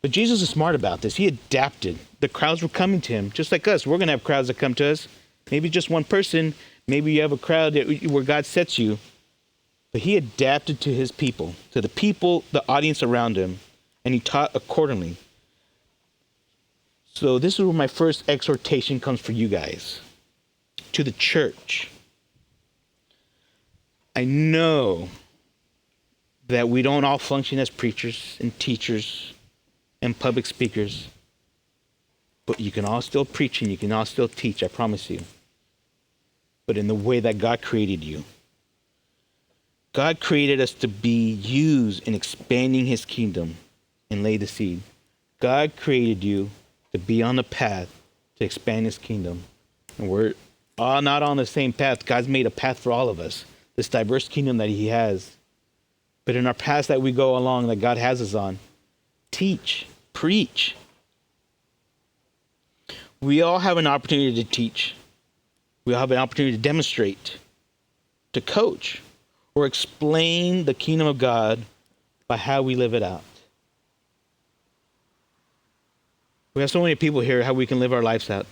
But Jesus is smart about this. He adapted. The crowds were coming to him, just like us. We're going to have crowds that come to us. Maybe just one person. Maybe you have a crowd where God sets you. But he adapted to his people, to the people, the audience around him, and he taught accordingly. So this is where my first exhortation comes for you guys, to the church. I know that we don't all function as preachers and teachers and public speakers, but you can all still preach and you can all still teach, I promise you. But in the way that God created you. God created us to be used in expanding his kingdom and lay the seed. God created you to be on the path to expand his kingdom. And we're all not on the same path. God's made a path for all of us, this diverse kingdom that he has. But in our paths that we go along, that God has us on, teach, preach. We all have an opportunity to teach. We all have an opportunity to demonstrate, to coach, or explain the kingdom of God by how we live it out. We have so many people here how we can live our lives out.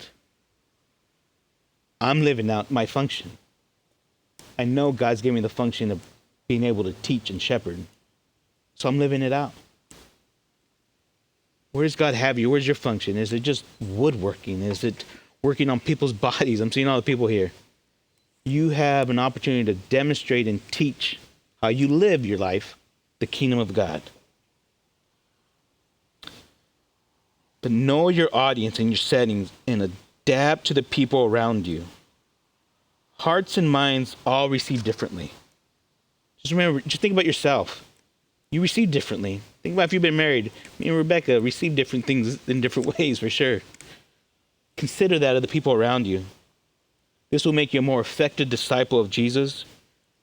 I'm living out my function. I know God's given me the function of being able to teach and shepherd. So I'm living it out. Where does God have you? Where's your function? Is it just woodworking? Is it working on people's bodies? I'm seeing all the people here. You have an opportunity to demonstrate and teach how you live your life, the kingdom of God. But know your audience and your settings and adapt to the people around you. Hearts and minds all receive differently. Just remember, just think about yourself. You receive differently. Think about if you've been married. Me and Rebecca receive different things in different ways, for sure. Consider that of the people around you. This will make you a more effective disciple of Jesus,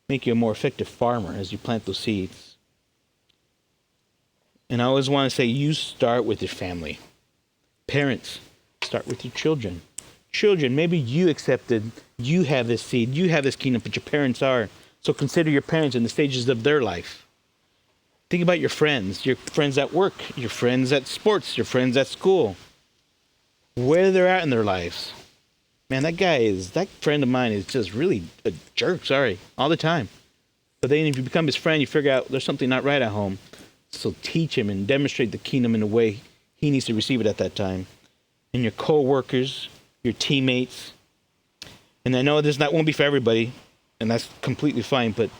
make you a more effective farmer as you plant those seeds. And I always want to say, you start with your family. Parents, start with your children. Children, maybe you accepted, you have this seed, you have this kingdom, but your parents are. So consider your parents in the stages of their life. Think about your friends at work, your friends at sports, your friends at school. Where they're at in their lives. Man, that friend of mine is just really a jerk, all the time. But then if you become his friend, you figure out there's something not right at home. So teach him and demonstrate the kingdom in a way he needs to receive it at that time. And your co-workers, your teammates. And I know that won't be for everybody, and that's completely fine, but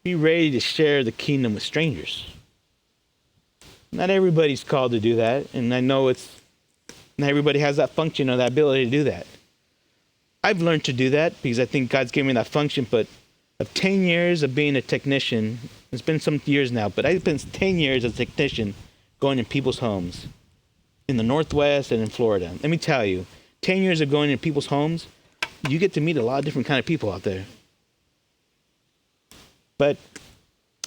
be ready to share the kingdom with strangers. Not everybody's called to do that, and I know not everybody has that function or that ability to do that. I've learned to do that because I think God's given me that function, but of 10 years of being a technician, it's been some years now, but I've spent 10 years as a technician going in people's homes in the Northwest and in Florida. Let me tell you, 10 years of going in people's homes, you get to meet a lot of different kind of people out there. But,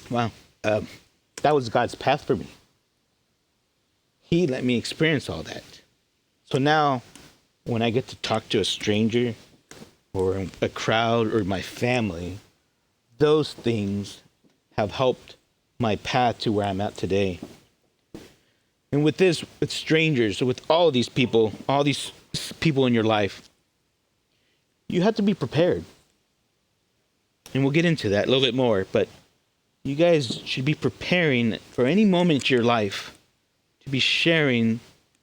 wow, that was God's path for me. He let me experience all that. So now, when I get to talk to a stranger or a crowd or my family, those things have helped my path to where I'm at today. And with strangers, with all these people in your life, you have to be prepared. And we'll get into that a little bit more, but you guys should be preparing for any moment in your life to be sharing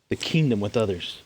the kingdom with others.